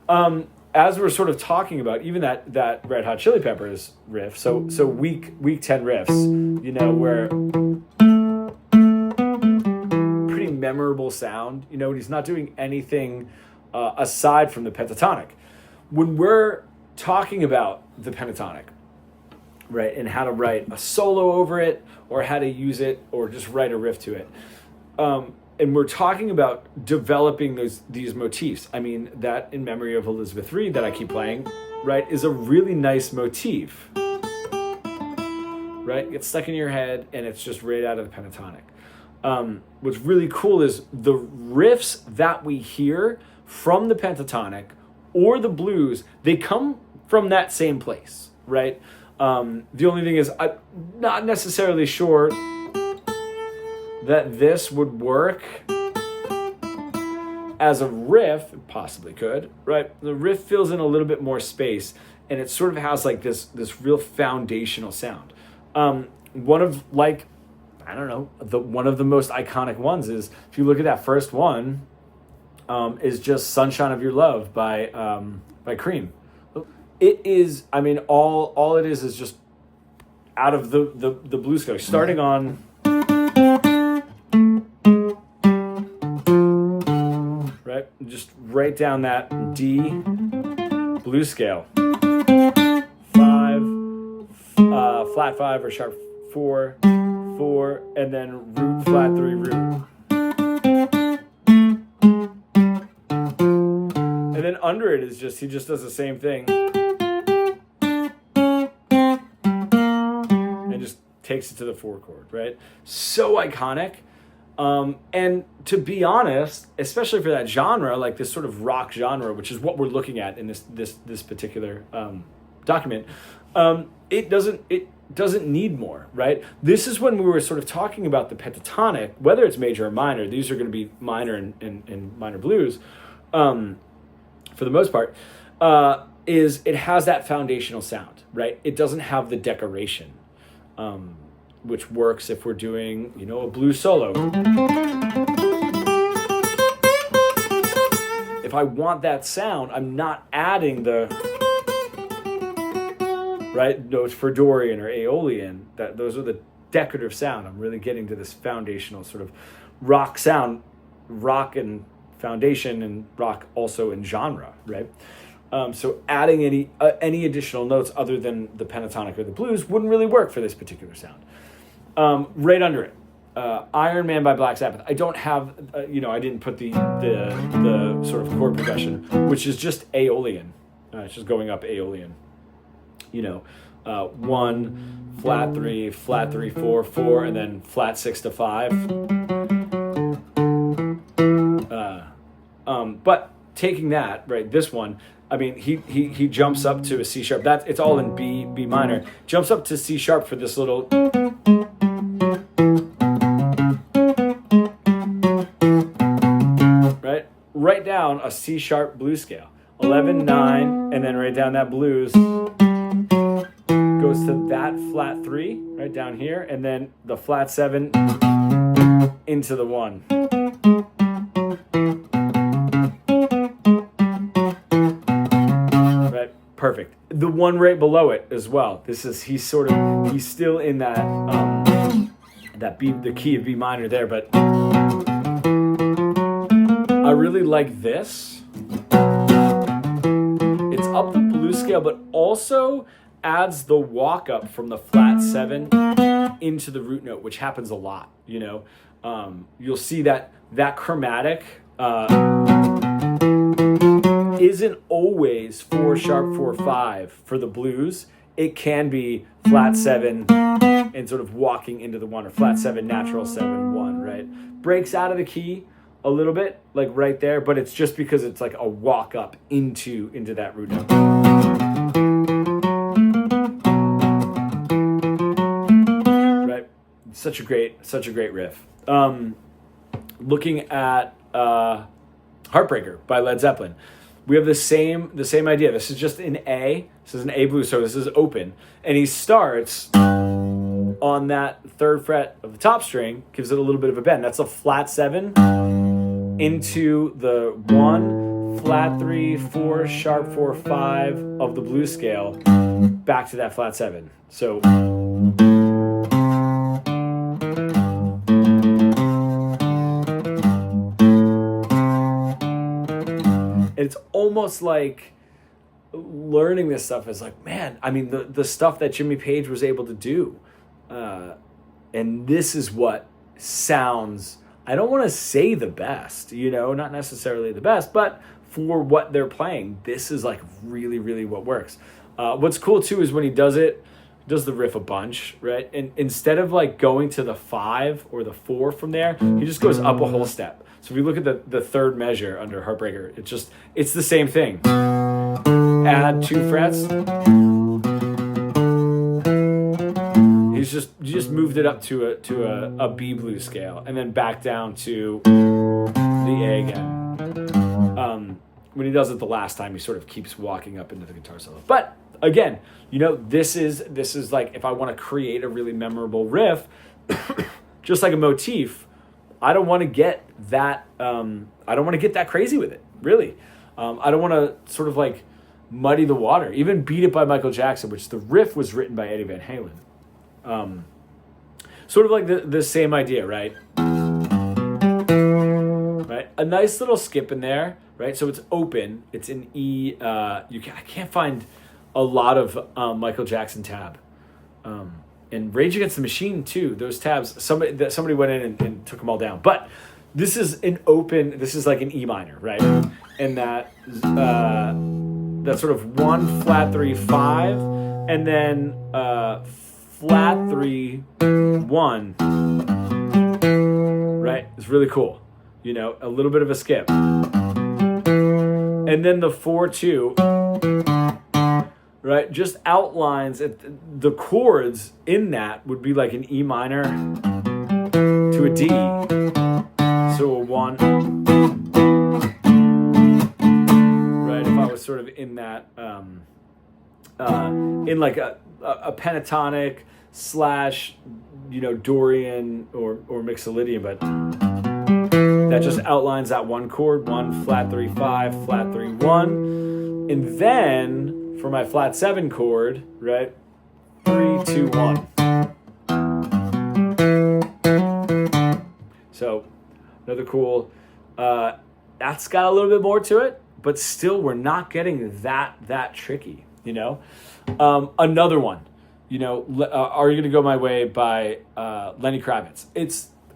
As we're sort of talking about even that Red Hot Chili Peppers riff, so week 10 riffs, where pretty memorable sound, and he's not doing anything aside from the pentatonic. When we're talking about the pentatonic, right, and how to write a solo over it, or how to use it, or just write a riff to it, and we're talking about developing these motifs. I mean, that In Memory of Elizabeth Reed that I keep playing, right, is a really nice motif, right? It gets stuck in your head, and it's just right out of the pentatonic. What's really cool is the riffs that we hear from the pentatonic or the blues, they come from that same place, right? The only thing is, I'm not necessarily sure that this would work as a riff. It possibly could, right? The riff fills in a little bit more space, and it sort of has like this real foundational sound. One of one of the most iconic ones is, if you look at that first one, is just "Sunshine of Your Love" by Cream. It is, I mean, all it is just out of the blues scale, starting on, right, just right down that D blues scale, 5, flat 5 or sharp 4, 4, and then root flat 3 root. And then under it is he just does the same thing. And just takes it to the 4 chord, right? So iconic. And to be honest, especially for that genre, like this sort of rock genre, which is what we're looking at in this particular document, it doesn't need more, right? This is when we were sort of talking about the pentatonic, whether it's major or minor. These are going to be minor and minor blues, for the most part. Is it has that foundational sound, right? It doesn't have the decoration, which works if we're doing, a blues solo. If I want that sound, I'm not adding the right notes for Dorian or Aeolian. Those are the decorative sound. I'm really getting to this foundational sort of rock sound, rock and foundation, and rock also in genre, right? So adding any additional notes other than the pentatonic or the blues wouldn't really work for this particular sound. Right under it, Iron Man by Black Sabbath. I don't have, I didn't put the sort of chord progression, which is just Aeolian. It's just going up Aeolian. 1, flat 3, flat 3, 4, 4, and then flat 6 to 5. But taking that, right, this one, I mean, he jumps up to a C sharp. It's all in B minor. Jumps up to C sharp for this little, right down a C sharp blues scale, 11, 9, and then right down that blues goes to that flat 3 right down here, and then the flat 7 into the 1. Perfect. The one right below it as well. He's still in that the key of B minor there, but I really like this. It's up the blues scale, but also adds the walk up from the flat 7 into the root note, which happens a lot. You'll see that chromatic isn't always 4 sharp 4 5 for the blues. It can be flat 7 and sort of walking into the 1, or flat 7 natural 7 1, right? Breaks out of the key a little bit, like right there, but it's just because it's like a walk up into that root note. Right? Such a great riff. Looking at Heartbreaker by Led Zeppelin. We have the same idea. This is just an A. This is an A blues, so this is open. And he starts on that 3rd fret of the top string, gives it a little bit of a bend. That's a flat 7 into the 1, flat 3, 4, sharp 4, 5 of the blues scale back to that flat 7. So it's almost like learning this stuff is like, man, I mean, the stuff that Jimmy Page was able to do. And this is what sounds, I don't want to say the best, not necessarily the best, but for what they're playing, this is like really, really what works. What's cool too is when he does the riff a bunch, right? And instead of like going to the 5 or the 4 from there, he just goes up a whole step. So if you look at the third measure under Heartbreaker, it's the same thing. Add 2 frets. You just moved it up to a B blues scale, and then back down to the A again. When he does it the last time, he sort of keeps walking up into the guitar solo. But again, this is like, if I want to create a really memorable riff, just like a motif, I don't want to get that. I don't want to get that crazy with it. Really, I don't want to sort of like muddy the water. Even Beat It by Michael Jackson, which the riff was written by Eddie Van Halen. Sort of like the same idea, right? Right, a nice little skip in there, right? So it's open. It's in E. I can't find a lot of Michael Jackson tab. And Rage Against the Machine too. Those tabs, somebody went in and took them all down. But this is an open. This is like an E minor, right? And that sort of 1 flat 3 5, and then flat 3 1. Right, it's really cool. A little bit of a skip, and then the 4 2. Right, just outlines it. The chords in that would be like an E minor to a D, so a 1. Right, if I was sort of in that, in like a pentatonic / Dorian or Mixolydian, but that just outlines that one chord: 1 flat 3 5, flat 3 1, and then for my flat 7 chord, right? 3 2 1. So another cool. That's got a little bit more to it, but still, we're not getting that tricky. Another one. Are You Gonna Go My Way by Lenny Kravitz.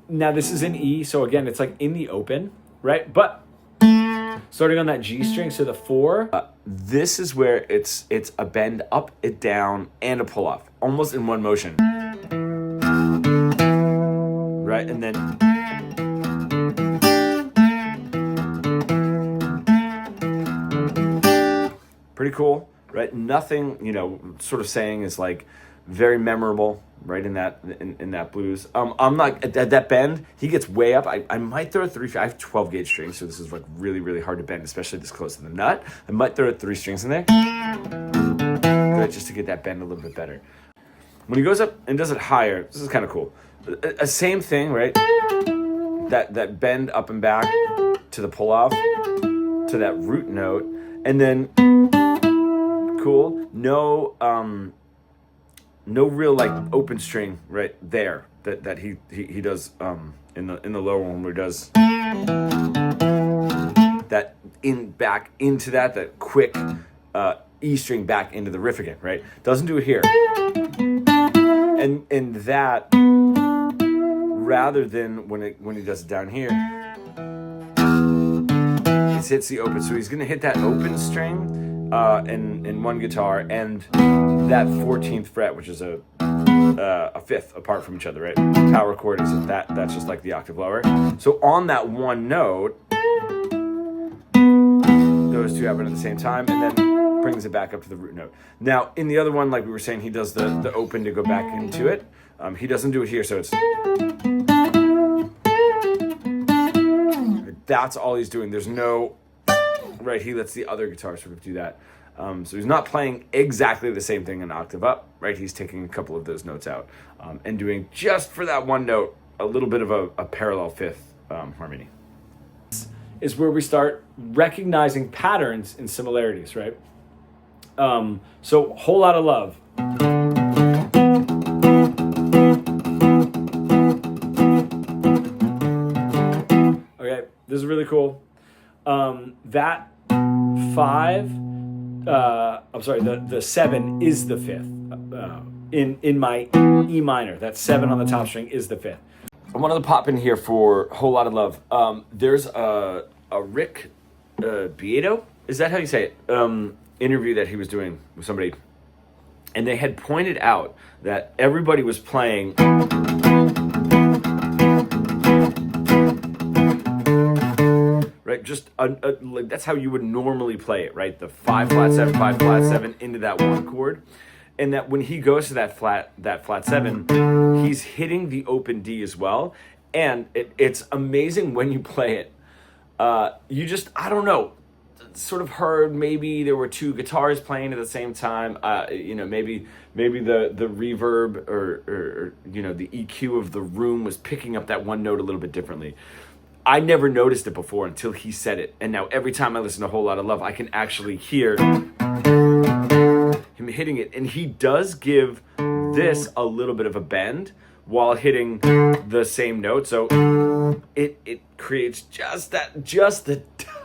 Now this is in E, so again, it's like in the open, right? But starting on that G string, so the 4. This is where it's a bend up, it down, and a pull off, almost in one motion. Right, and then pretty cool, right? Nothing, sort of saying is like very memorable, right, in that blues. I'm not at that bend. He gets way up. I might throw a 3. I have 12 gauge strings, so this is like really, really hard to bend, especially this close to the nut. I might throw 3 strings in there, right, just to get that bend a little bit better. When he goes up and does it higher, this is kind of cool. Same thing, right? That bend up and back to the pull off to that root note, and then cool. No real like open string right there that he does in the lower one, where he does that back into that quick E string back into the riff again, right? Doesn't do it here. And that, rather than when he does it down here, it hits the open. So he's gonna hit that open string in one guitar, and that 14th fret, which is a 5th apart from each other, right? Power chord is that's just like the octave lower. So on that one note, those two happen at the same time, and then brings it back up to the root note. Now, in the other one, like we were saying, he does the open to go back into it. He doesn't do it here, so it's... That's all he's doing. There's no... Right, he lets the other guitar sort of do that. So he's not playing exactly the same thing an octave up, right? He's taking a couple of those notes out and doing, just for that one note, a little bit of a parallel 5th harmony. is where we start recognizing patterns and similarities, right? So Whole Lotta Love. Okay, this is really cool. That 5, the 7 is the 5th. In my E minor, that 7 on the top string is the 5th. I wanted to pop in here for Whole Lotta Love. There's a Rick Beato, is that how you say it? Interview that he was doing with somebody, and they had pointed out that everybody was playing right, just like that's how you would normally play it, right? The 5 flat 7, 5 flat 7 into that one chord. And that when he goes to that flat 7, he's hitting the open D as well. And it's amazing when you play it. You just, I don't know, sort of heard maybe there were 2 guitars playing at the same time. Maybe the reverb or the EQ of the room was picking up that one note a little bit differently. I never noticed it before until he said it. And now every time I listen to Whole Lotta Love, I can actually hear him hitting it, and he does give this a little bit of a bend while hitting the same note, so it creates just the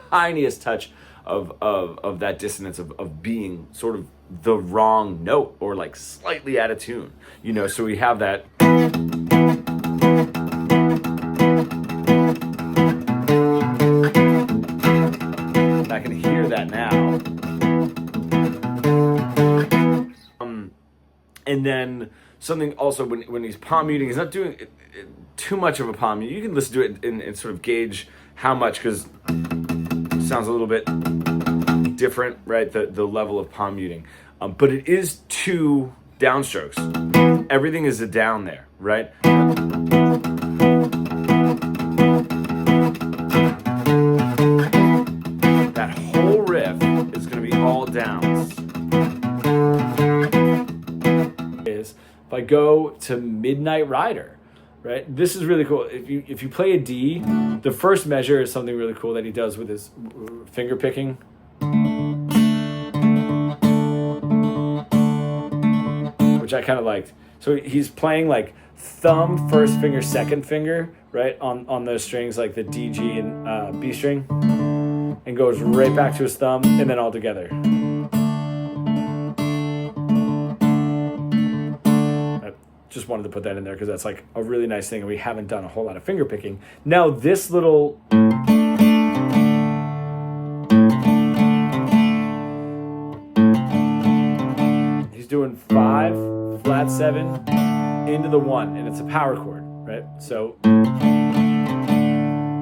tiniest touch of that dissonance of being sort of the wrong note or like slightly out of tune, so we have that. I can hear that now. And then something also when he's palm muting, he's not doing too much of a palm mute. You can listen to it and sort of gauge how much, because it sounds a little bit different, right? The level of palm muting. But it is 2 downstrokes. Everything is a down there, right? That whole riff is going to be all downs. If I go to Midnight Rider, right? This is really cool. If you play a D, the first measure is something really cool that he does with his finger picking. Which I kind of liked. So he's playing like thumb, first finger, second finger, right? On those strings like the D, G, and B string. And goes right back to his thumb and then all together. Just wanted to put that in there because that's like a really nice thing, and we haven't done a whole lot of finger picking. Now this little he's doing 5 flat 7 into the 1, and it's a power chord, right? So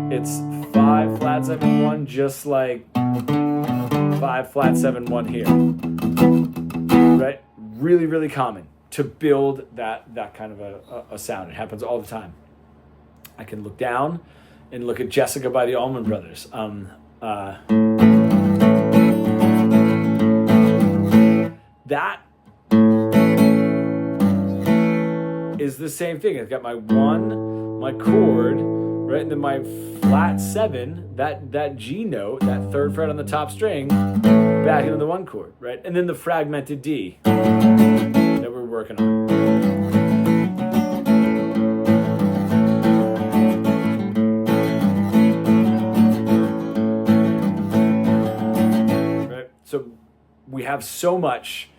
it's 5 flat 7 1, just like 5 flat 7 1 here, right? Really, really common to build that kind of a sound. It happens all the time. I can look down and look at Jessica by the Allman Brothers. That is the same thing. I've got my 1, my chord, right, and then my flat 7, that G note, that 3rd fret on the top string, back into the 1 chord, right, and then the fragmented D that we're working on. Right? So we have so much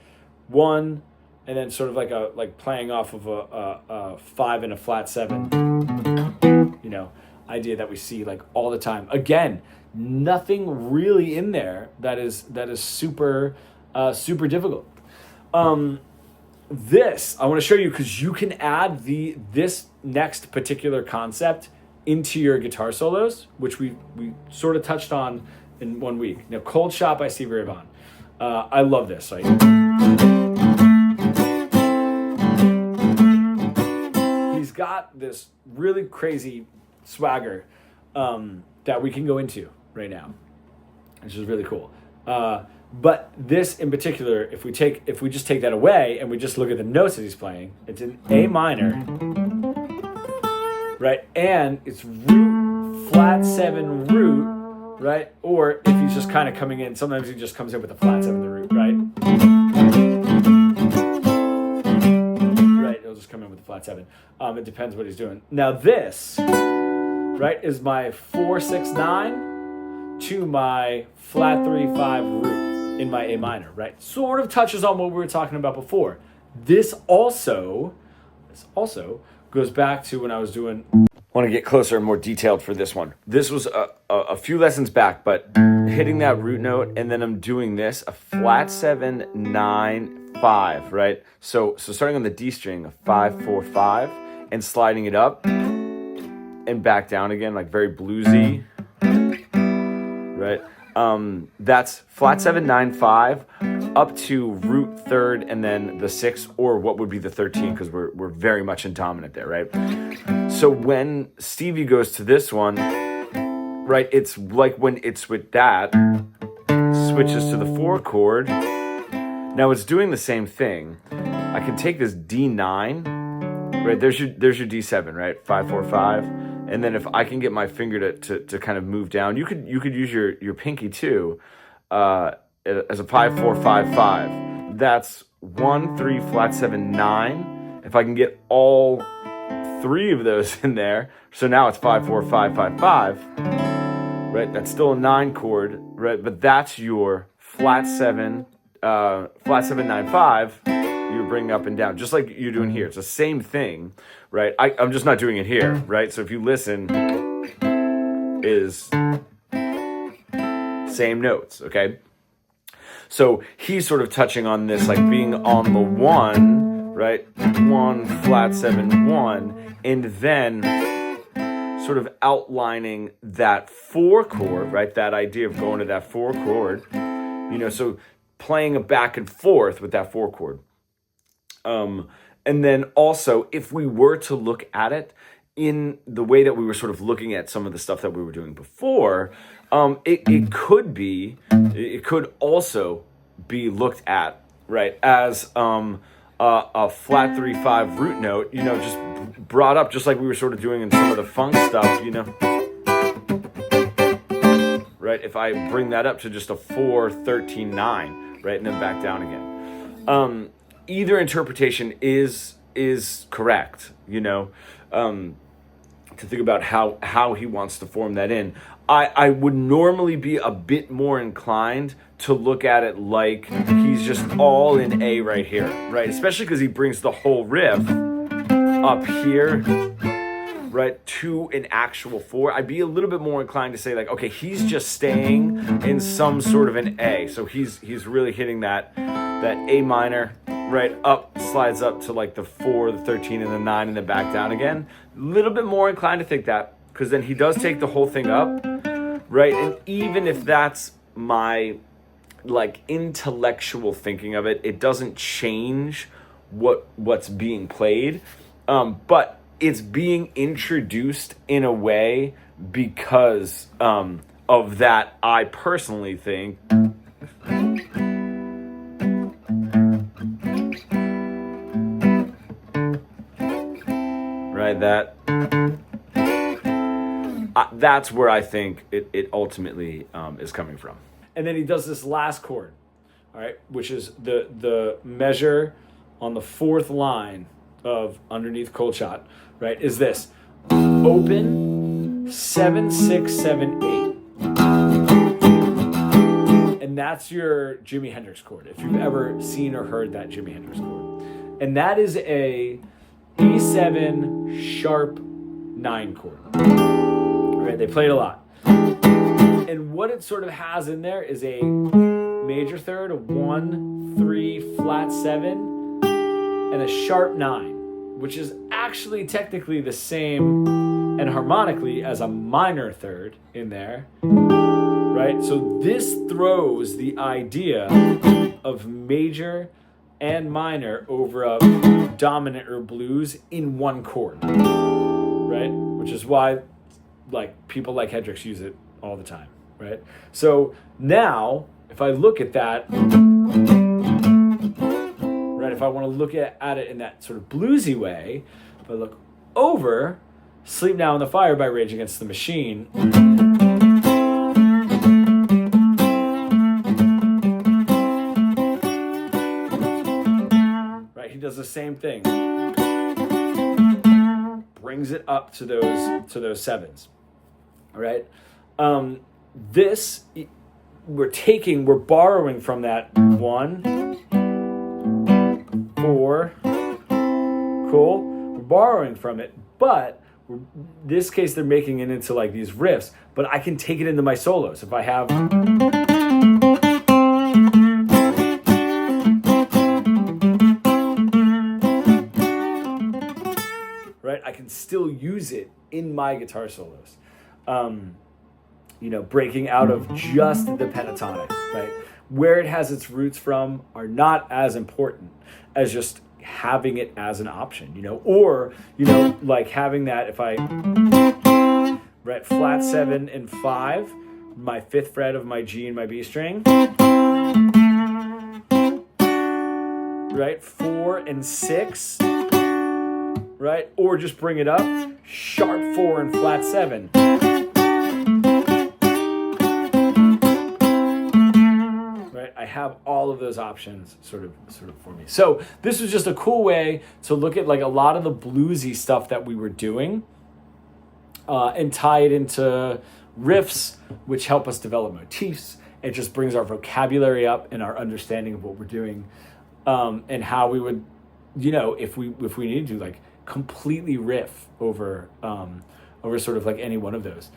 1, and then sort of like playing off of a 5 and a flat 7, idea that we see like all the time. Again, nothing really in there that is super super difficult. This I want to show you because you can add this next particular concept into your guitar solos, which we sort of touched on in 1 week. Now, Cold Shot by Stevie Ray Vaughan. I love this. Like, he's got this really crazy swagger that we can go into right now, which is really cool. But this in particular, if we just take that away and we just look at the notes that he's playing, it's in A minor, right? And it's root, flat 7 root, right? Or if he's just kind of coming in, sometimes he just comes in with a flat 7 in the root, right? Right, he'll just come in with a flat 7. It depends what he's doing. Now this, right, is my 4-6-9 to my flat 3-5 root in my A minor, right? Sort of touches on what we were talking about before. This also goes back to when I was doing... want to get closer and more detailed for this one. This was a few lessons back, but hitting that root note, and then I'm doing this, a flat 7, 9, 5, right? So starting on the D string, a 5, 4, 5, and sliding it up and back down again, like very bluesy, right? That's flat 7, 9, 5, up to root 3rd, and then the 6, or what would be the 13, because we're very much in dominant there, right? So when Stevie goes to this one, right, it's like when it's with that, switches to the 4 chord. Now it's doing the same thing. I can take this D9, right? There's your D7, right? 5, 4, 5. And then if I can get my finger to kind of move down, you could use your pinky too, as a 5, 4, 5, 5. That's 1, 3, flat 7, 9. If I can get all 3 of those in there, so now it's 5, 4, 5, 5, 5. Right? That's still a 9 chord, right? But that's your flat 7, 9, 5. You're bringing up and down, just like you're doing here. It's the same thing, right? I'm just not doing it here, right? So if you listen, is same notes, okay? So he's sort of touching on this, like being on the 1, right? 1, flat 7, 1, and then sort of outlining that 4 chord, right? That idea of going to that 4 chord, so playing a back and forth with that 4 chord. And then also, if we were to look at it in the way that we were sort of looking at some of the stuff that we were doing before, it could also be looked at, right, as a flat 3-5 root note, just brought up, just like we were sort of doing in some of the funk stuff, right? If I bring that up to just a 4, 13, 9, right, and then back down again. Either interpretation is correct, to think about how he wants to form that in. I would normally be a bit more inclined to look at it like he's just all in A right here, right? Especially because he brings the whole riff up here, right, to an actual 4. I'd be a little bit more inclined to say, like, okay, he's just staying in some sort of an A. So he's really hitting that A minor, right, up, slides up to like the 4, the 13, and the 9, and then back down again. A little bit more inclined to think that, because then he does take the whole thing up, right? And even if that's my like intellectual thinking of it, it doesn't change what's being played, but it's being introduced in a way because of that. I personally think right, that's where I think it ultimately is coming from. And then he does this last chord, all right, which is the measure on the 4th line of underneath Cold Shot, right, is this. Open 7, 6, 7, 8. And that's your Jimi Hendrix chord, if you've ever seen or heard that Jimi Hendrix chord. And that is a E7 sharp 9 chord. All right, they play it a lot. And what it sort of has in there is a major third, a 1, 3, flat 7, and a sharp 9, which is actually technically the same and harmonically as a minor third in there, right? So this throws the idea of major and minor over a dominant or blues in one chord, right? Which is why like people like Hendrix use it all the time, right? So now if I look at that, right, if I want to look at it in that sort of bluesy way, if I look over Sleep Now in the Fire by Rage Against the Machine, does the same thing. Brings it up to those sevens. All right. This we're borrowing from that 1, 4. Cool. We're borrowing from it, but in this case they're making it into like these riffs. But I can take it into my solos if I have. Right, I can still use it in my guitar solos. Breaking out of just the pentatonic, right? Where it has its roots from are not as important as just having it as an option, or, like having that if I, right, flat 7 and 5, my 5th fret of my G and my B string, right, 4 and 6, right, or just bring it up, sharp 4 and flat 7. I have all of those options sort of for me. So this was just a cool way to look at like a lot of the bluesy stuff that we were doing and tie it into riffs, which help us develop motifs. It just brings our vocabulary up and our understanding of what we're doing, and how we would, if we need to like completely riff over sort of like any one of those.